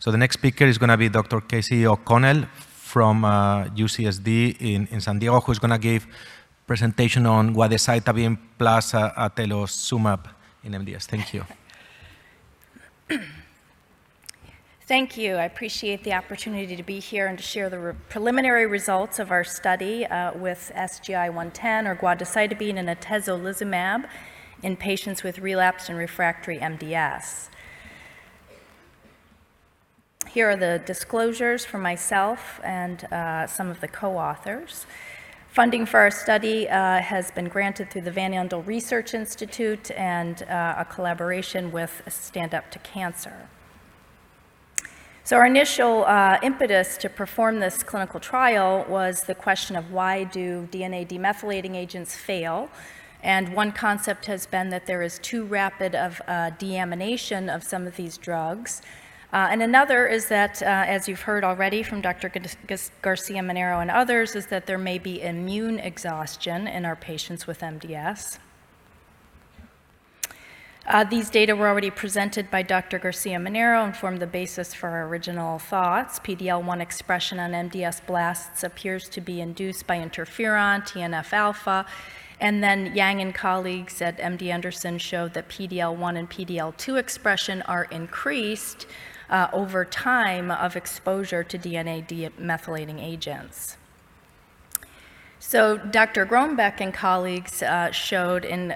So the next speaker is going to be Dr. Casey O'Connell from UCSD in San Diego, who's going to give presentation on Guadecitabine plus Atezolizumab in MDS. Thank you. Thank you. I appreciate the opportunity to be here and to share the preliminary results of our study with SGI-110 or Guadecitabine and Atezolizumab in patients with relapsed and refractory MDS. Here are the disclosures for myself and some of the co-authors. Funding for our study has been granted through the Van Andel Research Institute and a collaboration with Stand Up to Cancer. So our initial impetus to perform this clinical trial was the question of why do DNA demethylating agents fail? And one concept has been that there is too rapid of deamination of some of these drugs. And another is that, as you've heard already from Dr. Garcia-Manero and others, is that there may be immune exhaustion in our patients with MDS. These data were already presented by Dr. Garcia-Manero and formed the basis for our original thoughts. PD-L1 expression on MDS blasts appears to be induced by interferon, TNF-alpha, and then Yang and colleagues at MD Anderson showed that PD-L1 and PD-L2 expression are increased over time of exposure to DNA demethylating agents. So Dr. Groenbeck and colleagues showed in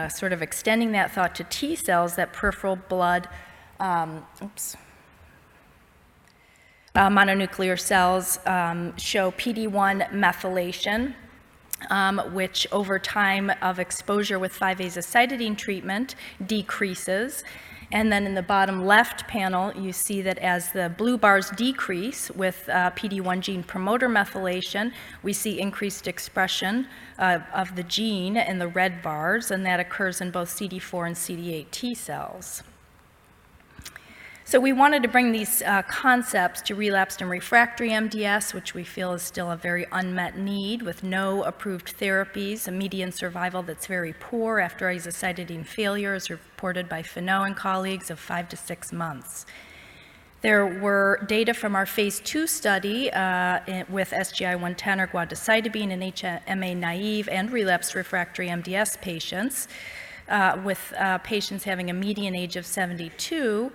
sort of extending that thought to T cells that peripheral blood mononuclear cells show PD-1 methylation, which over time of exposure with 5-azacitidine treatment decreases. And then in the bottom left panel, you see that as the blue bars decrease with PD-1 gene promoter methylation, we see increased expression of the gene in the red bars, and that occurs in both CD4 and CD8 T cells. So we wanted to bring these concepts to relapsed and refractory MDS, which we feel is still a very unmet need with no approved therapies, a median survival that's very poor after azacitidine failure, as reported by Finot and colleagues, of 5 to 6 months. There were data from our phase 2 study with SGI-110 or Guadecitabine in HMA-naive and relapsed refractory MDS patients, with patients having a median age of 72.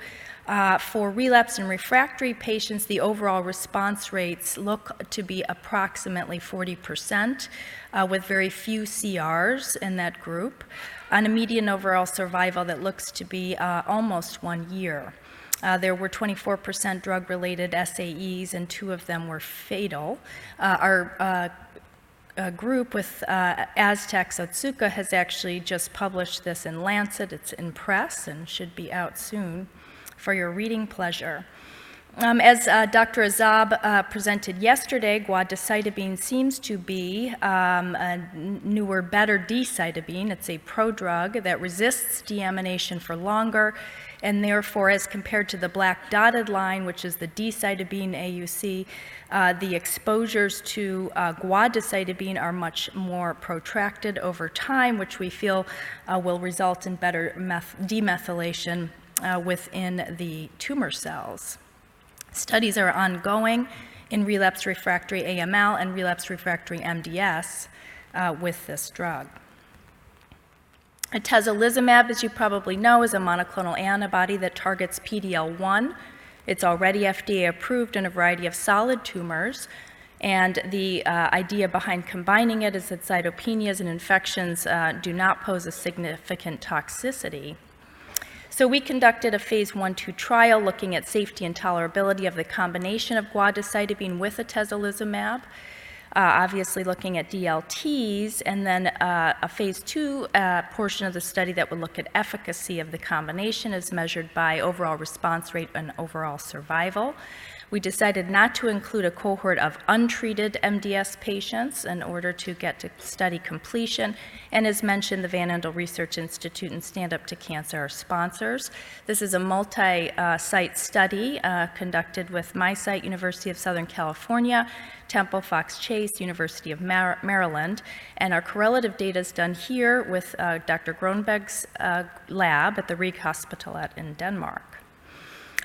For relapsed and refractory patients, the overall response rates look to be approximately 40%, with very few CRs in that group, and a median overall survival that looks to be almost 1 year. There were 24% drug-related SAEs, and 2 of them were fatal. Our group with Aztec Otsuka has actually just published this in Lancet. It's in press and should be out soon for your reading pleasure. As Dr. Azab presented yesterday, Guadecitabine seems to be a newer, better decitabine. It's a prodrug that resists deamination for longer, and therefore, as compared to the black dotted line, which is the decitabine AUC, the exposures to Guadecitabine are much more protracted over time, which we feel will result in better demethylation within the tumor cells. Studies are ongoing in relapsed refractory AML and relapsed refractory MDS with this drug. Atezolizumab, as you probably know, is a monoclonal antibody that targets PD-L1. It's already FDA approved in a variety of solid tumors, and the idea behind combining it is that cytopenias and infections do not pose a significant toxicity. So we conducted a phase 1-2 trial looking at safety and tolerability of the combination of Guadecitabine with Atezolizumab, obviously looking at DLTs, and then a phase 2 portion of the study that would look at efficacy of the combination as measured by overall response rate and overall survival. We decided not to include a cohort of untreated MDS patients in order to get to study completion. And as mentioned, the Van Andel Research Institute and Stand Up to Cancer are sponsors. This is a multi-site study conducted with my site, University of Southern California, Temple Fox Chase, University of Maryland. And our correlative data is done here with Dr. Groenbeck's lab at the Rig Hospital in Denmark.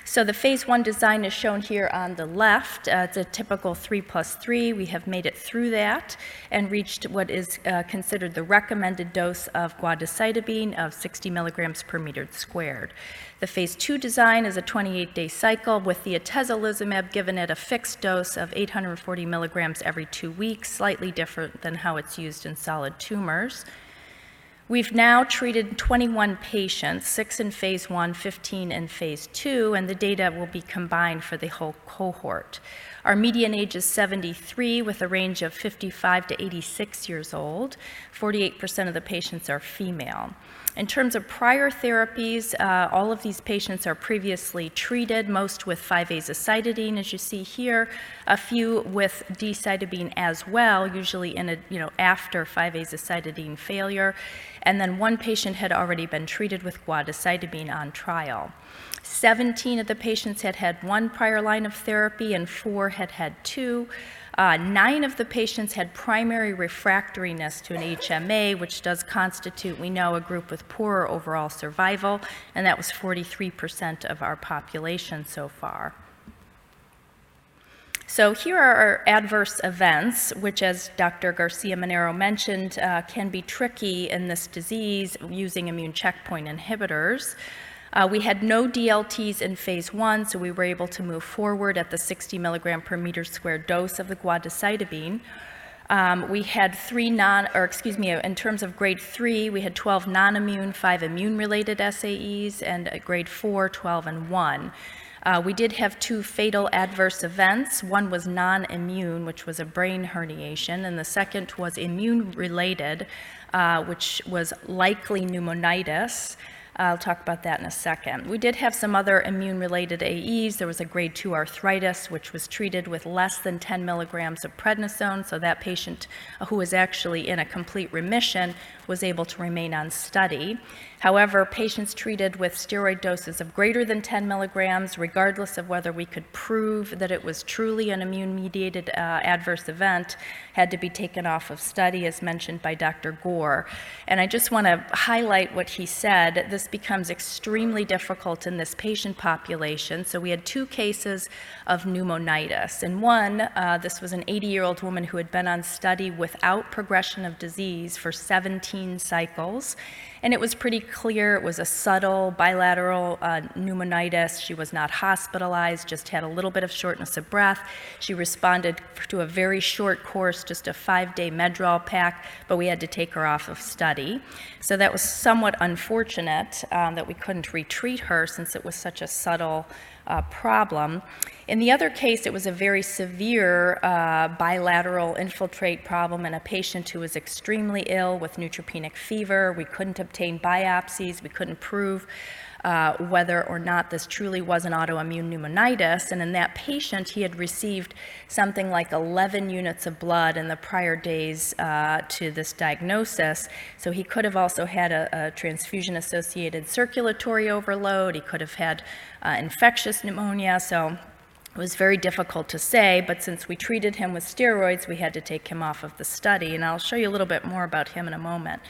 So the phase 1 design is shown here on the left. It's a typical 3+3. We have made it through that and reached what is considered the recommended dose of Guadecitabine of 60 milligrams per meter squared. The phase 2 design is a 28-day cycle with the Atezolizumab given at a fixed dose of 840 milligrams every 2 weeks, slightly different than how it's used in solid tumors. We've now treated 21 patients, 6 in phase 1, 15 in phase 2, and the data will be combined for the whole cohort. Our median age is 73 with a range of 55 to 86 years old. 48% of the patients are female. In terms of prior therapies, all of these patients are previously treated, most with 5-azacitidine, as you see here, a few with D-cytabine as well, usually in after 5-azacitidine failure, and then one patient had already been treated with Guadecitabine on trial. 17 of the patients had had 1 prior line of therapy and 4 had had 2. 9 of the patients had primary refractoriness to an HMA, which does constitute, we know, a group with poorer overall survival, and that was 43% of our population so far. So here are our adverse events, which, as Dr. Garcia-Manero mentioned, can be tricky in this disease using immune checkpoint inhibitors. We had no DLTs in phase 1, so we were able to move forward at the 60 milligram per meter squared dose of the Guadecitabine. We had in terms of grade 3, we had 12 non-immune, 5 immune-related SAEs, and at grade 4, 12 and 1. We did have 2 fatal adverse events. One was non-immune, which was a brain herniation, and the second was immune-related, which was likely pneumonitis. I'll talk about that in a second. We did have some other immune-related AEs. There was a grade 2 arthritis, which was treated with less than 10 milligrams of prednisone, so that patient who was actually in a complete remission was able to remain on study. However, patients treated with steroid doses of greater than 10 milligrams, regardless of whether we could prove that it was truly an immune-mediated adverse event, had to be taken off of study, as mentioned by Dr. Gore. And I just want to highlight what he said. This becomes extremely difficult in this patient population. So we had 2 cases of pneumonitis. In one, this was an 80-year-old woman who had been on study without progression of disease for 17 cycles. And it was pretty clear it was a subtle bilateral pneumonitis. She was not hospitalized, just had a little bit of shortness of breath. She responded to a very short course, just a 5-day Medrol pack, but we had to take her off of study. So that was somewhat unfortunate that we couldn't retreat her since it was such a subtle problem. In the other case, it was a very severe bilateral infiltrate problem in a patient who was extremely ill with neutropenic fever. We couldn't obtain biopsies. We couldn't prove whether or not this truly was an autoimmune pneumonitis. And in that patient, he had received something like 11 units of blood in the prior days to this diagnosis. So he could have also had a transfusion-associated circulatory overload. He could have had infectious pneumonia. So it was very difficult to say, but since we treated him with steroids, we had to take him off of the study. And I'll show you a little bit more about him in a moment.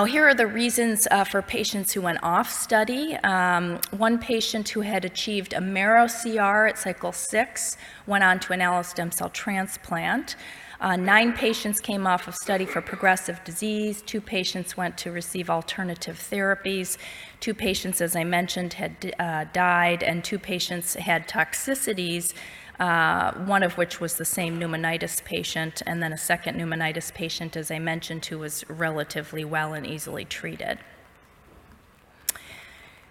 Here are the reasons for patients who went off study. One patient who had achieved a marrow CR at cycle 6 went on to an allostem cell transplant. 9 patients came off of study for progressive disease. 2 patients went to receive alternative therapies. 2 patients, as I mentioned, had died, and 2 patients had toxicities, one of which was the same pneumonitis patient, and then a second pneumonitis patient, as I mentioned, who was relatively well and easily treated.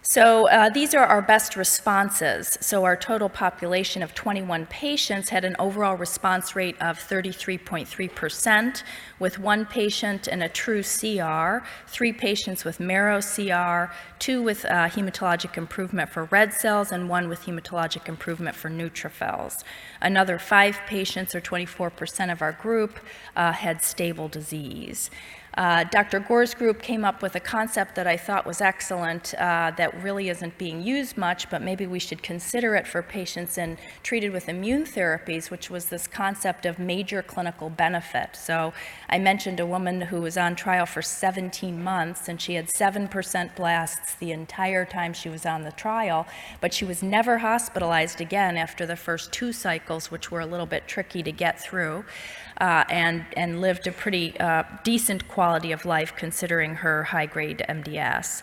So these are our best responses. So our total population of 21 patients had an overall response rate of 33.3%, with 1 patient in a true CR, 3 patients with marrow CR, 2 with hematologic improvement for red cells, and 1 with hematologic improvement for neutrophils. Another 5 patients, or 24% of our group, had stable disease. Dr. Gore's group came up with a concept that I thought was excellent that really isn't being used much, but maybe we should consider it for patients treated with immune therapies, which was this concept of major clinical benefit. So I mentioned a woman who was on trial for 17 months, and she had 7% blasts the entire time she was on the trial, but she was never hospitalized again after the first 2 cycles, which were a little bit tricky to get through. And lived a pretty decent quality of life considering her high-grade MDS.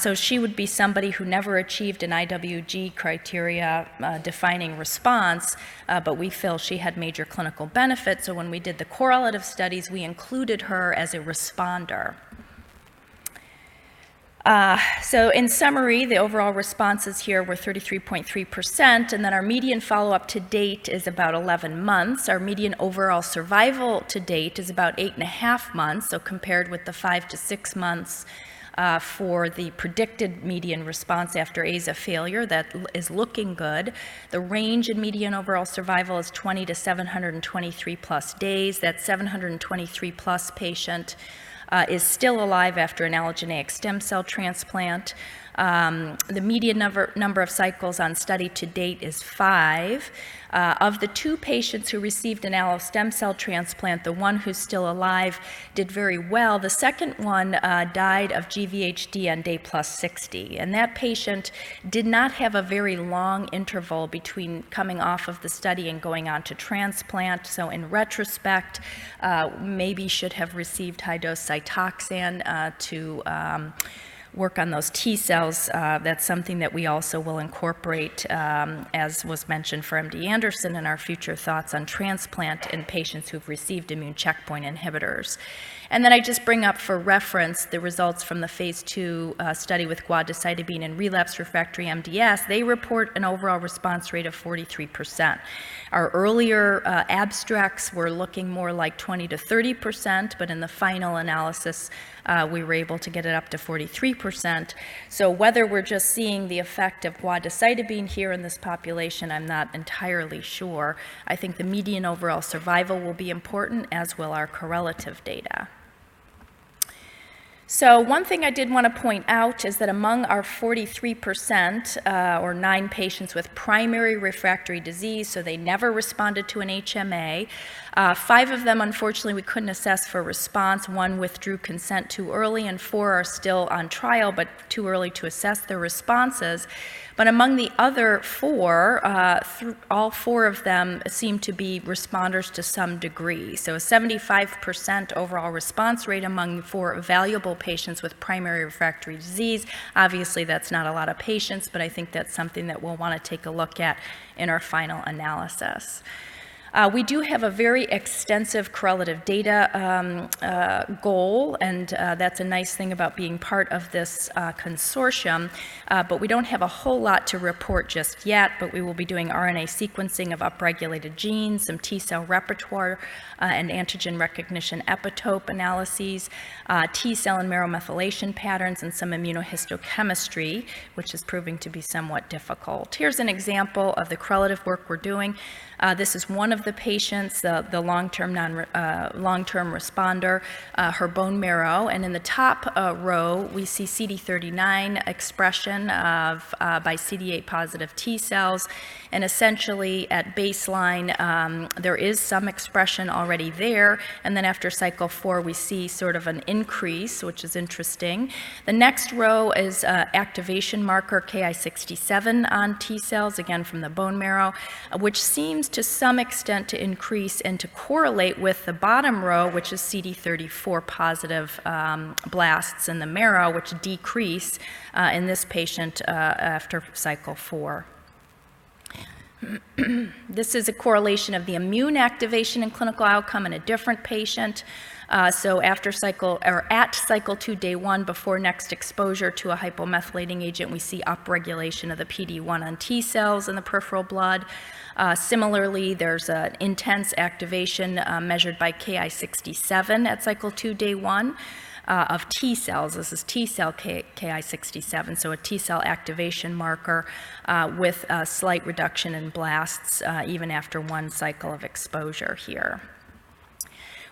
So she would be somebody who never achieved an IWG criteria defining response, but we feel she had major clinical benefit. So when we did the correlative studies, we included her as a responder. So in summary, the overall responses here were 33.3%, and then our median follow-up to date is about 11 months. Our median overall survival to date is about 8.5 months, so compared with the 5 to 6 months for the predicted median response after AZA failure, that is looking good. The range in median overall survival is 20 to 723 plus days. That 723 plus patient is still alive after an allogeneic stem cell transplant. The median number of cycles on study to date is 5. Of the 2 patients who received an allo stem cell transplant, the one who's still alive did very well. The second one died of GVHD on day plus 60. And that patient did not have a very long interval between coming off of the study and going on to transplant. So in retrospect, maybe should have received high-dose Cytoxan to work on those T cells. That's something that we also will incorporate, as was mentioned for MD Anderson, in our future thoughts on transplant in patients who've received immune checkpoint inhibitors. And then I just bring up for reference the results from the phase 2 study with Guadecitabine in relapsed refractory MDS. They report an overall response rate of 43%. Our earlier abstracts were looking more like 20 to 30%, but in the final analysis, we were able to get it up to 43%. So whether we're just seeing the effect of Guadecitabine here in this population, I'm not entirely sure. I think the median overall survival will be important, as will our correlative data. So one thing I did want to point out is that among our 43%, or 9 patients with primary refractory disease, so they never responded to an HMA, 5 of them, unfortunately, we couldn't assess for response. 1 withdrew consent too early, and 4 are still on trial, but too early to assess their responses. But among the other 4, all 4 of them seem to be responders to some degree. So a 75% overall response rate among 4 evaluable patients with primary refractory disease. Obviously, that's not a lot of patients, but I think that's something that we'll want to take a look at in our final analysis. We do have a very extensive correlative data goal, and that's a nice thing about being part of this consortium, but we don't have a whole lot to report just yet, but we will be doing RNA sequencing of upregulated genes, some T cell repertoire and antigen recognition epitope analyses, T cell and marrow methylation patterns, and some immunohistochemistry, which is proving to be somewhat difficult. Here's an example of the correlative work we're doing. This is one of the patients, the long-term responder, her bone marrow, and in the top row we see CD39 expression of by CD8 positive T cells, and essentially at baseline there is some expression already there, and then after cycle 4 we see sort of an increase, which is interesting. The next row is activation marker Ki67 on T cells, again from the bone marrow, which seems to some extent to increase and to correlate with the bottom row, which is CD34 positive blasts in the marrow, which decrease in this patient after cycle 4. This is a correlation of the immune activation and clinical outcome in a different patient. So after cycle, or at cycle 2, day 1, before next exposure to a hypomethylating agent, we see upregulation of the PD-1 on T cells in the peripheral blood. Similarly, there's an intense activation measured by Ki67 at cycle 2, day 1. Of T cells. This is T cell Ki67, so a T cell activation marker with a slight reduction in blasts even after 1 cycle of exposure here.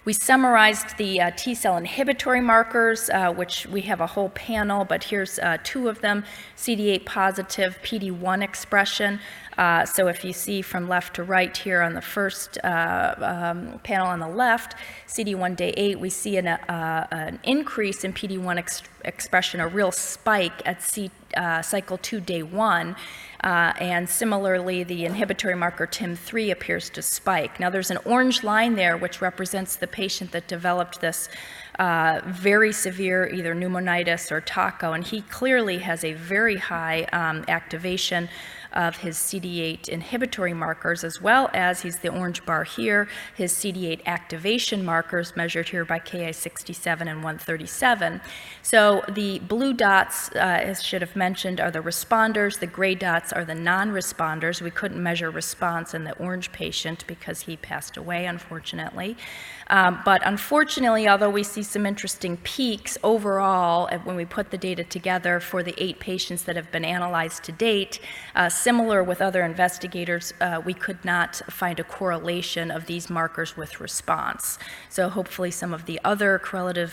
We summarized the T cell inhibitory markers, which we have a whole panel, but here's 2 of them, CD8 positive PD-1 expression. So if you see from left to right here on the first panel on the left, CD1 day 8, we see an increase in PD-1 expression, a real spike at cycle 2 day 1. And similarly, the inhibitory marker TIM3 appears to spike. Now, there's an orange line there which represents the patient that developed this very severe either pneumonitis or TACO, and he clearly has a very high activation of his CD8 inhibitory markers, as well as, he's the orange bar here, his CD8 activation markers measured here by Ki67 and 137. So the blue dots, as should have mentioned, are the responders. The gray dots are the non-responders. We couldn't measure response in the orange patient because he passed away, unfortunately. But unfortunately, although we see some interesting peaks overall when we put the data together for the 8 patients that have been analyzed to date, similar with other investigators, we could not find a correlation of these markers with response. So hopefully some of the other correlative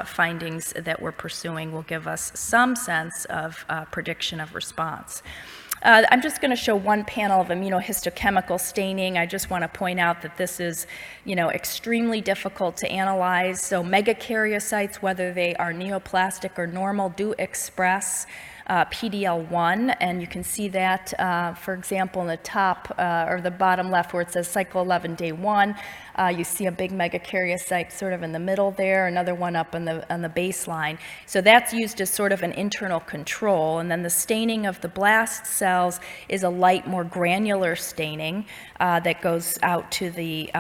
findings that we're pursuing will give us some sense of prediction of response. I'm just going to show one panel of immunohistochemical staining. I just want to point out that this is, extremely difficult to analyze. So megakaryocytes, whether they are neoplastic or normal, do express PD-L1, and you can see that, for example, in the top or the bottom left where it says cycle 11, day 1, you see a big megakaryocyte sort of in the middle there, another one up on the baseline. So that's used as sort of an internal control, and then the staining of the blast cells is a light, more granular staining that goes out to the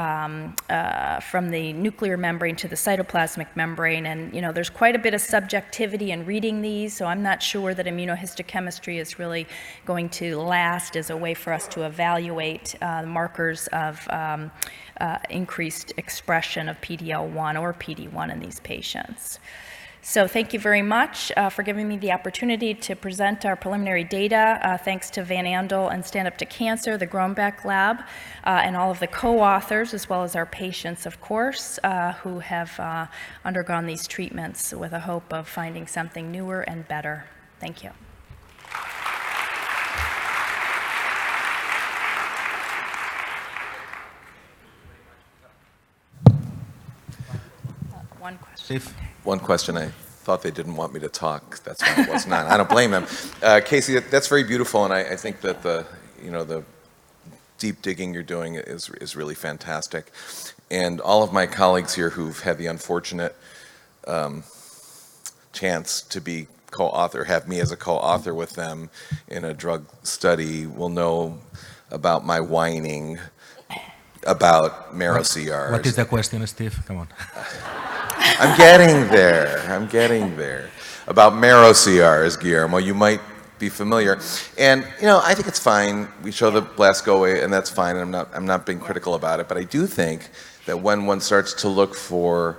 from the nuclear membrane to the cytoplasmic membrane, and there's quite a bit of subjectivity in reading these, so I'm not sure that immunohistochemistry is really going to last as a way for us to evaluate markers of increased expression of PD-L1 or PD-1 in these patients. So thank you very much for giving me the opportunity to present our preliminary data. Thanks to Van Andel and Stand Up to Cancer, the Groenbeck Lab, and all of the co-authors, as well as our patients, of course, who have undergone these treatments with a hope of finding something newer and better. Thank you. One question. One question. I thought they didn't want me to talk. That's why it was not. I don't blame them. Casey, that's very beautiful, and I think that the deep digging you're doing is really fantastic. And all of my colleagues here who've had the unfortunate chance to be have me as a co-author with them in a drug study will know about my whining about marrow CRs. What is the question, Steve? Come on. I'm getting there. About marrow CRs, Guillermo, you might be familiar. And, I think it's fine. We show the blast go away, and that's fine. I'm not being critical about it. But I do think that when one starts to look for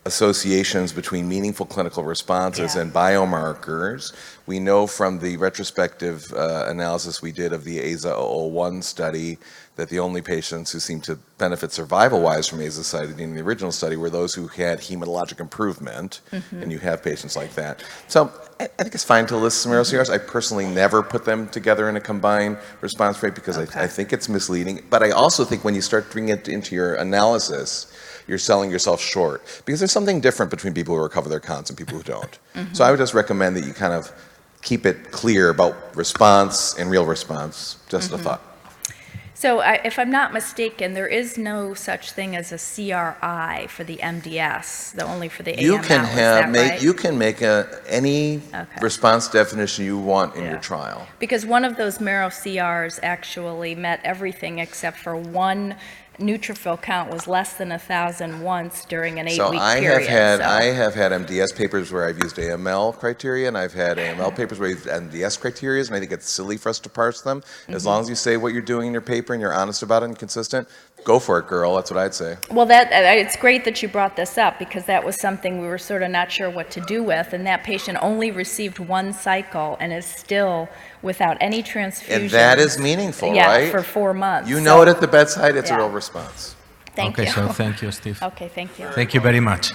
associations between meaningful clinical responses and biomarkers, we know from the retrospective analysis we did of the AZA-001 study that the only patients who seemed to benefit survival-wise from azacitidine in the original study were those who had hematologic improvement, and you have patients like that. So I think it's fine to list some marrow CRs. I personally never put them together in a combined response rate because I think it's misleading. But I also think when you start bringing it into your analysis, you're selling yourself short because there's something different between people who recover their counts and people who don't. So I would just recommend that you kind of keep it clear about response and real response, just a thought. So if I'm not mistaken, there is no such thing as a CRI for the MDS, only for the AML, you can make any response definition you want in your trial. Because one of those marrow CRs actually met everything except for one neutrophil count was less than 1,000 once during an 8-week period. I have had MDS papers where I've used AML criteria, and I've had AML papers where I've used MDS criteria, and I think it's silly for us to parse them. As long as you say what you're doing in your paper and you're honest about it and consistent, go for it, girl. That's what I'd say. Well, it's great that you brought this up because that was something we were sort of not sure what to do with, and that patient only received one cycle and is still without any transfusion. And that is meaningful, right? Yeah, for 4 months. You know it at the bedside, it's a real response. Thank Okay, you. so thank you, Steve. Okay, thank you. Thank you very much.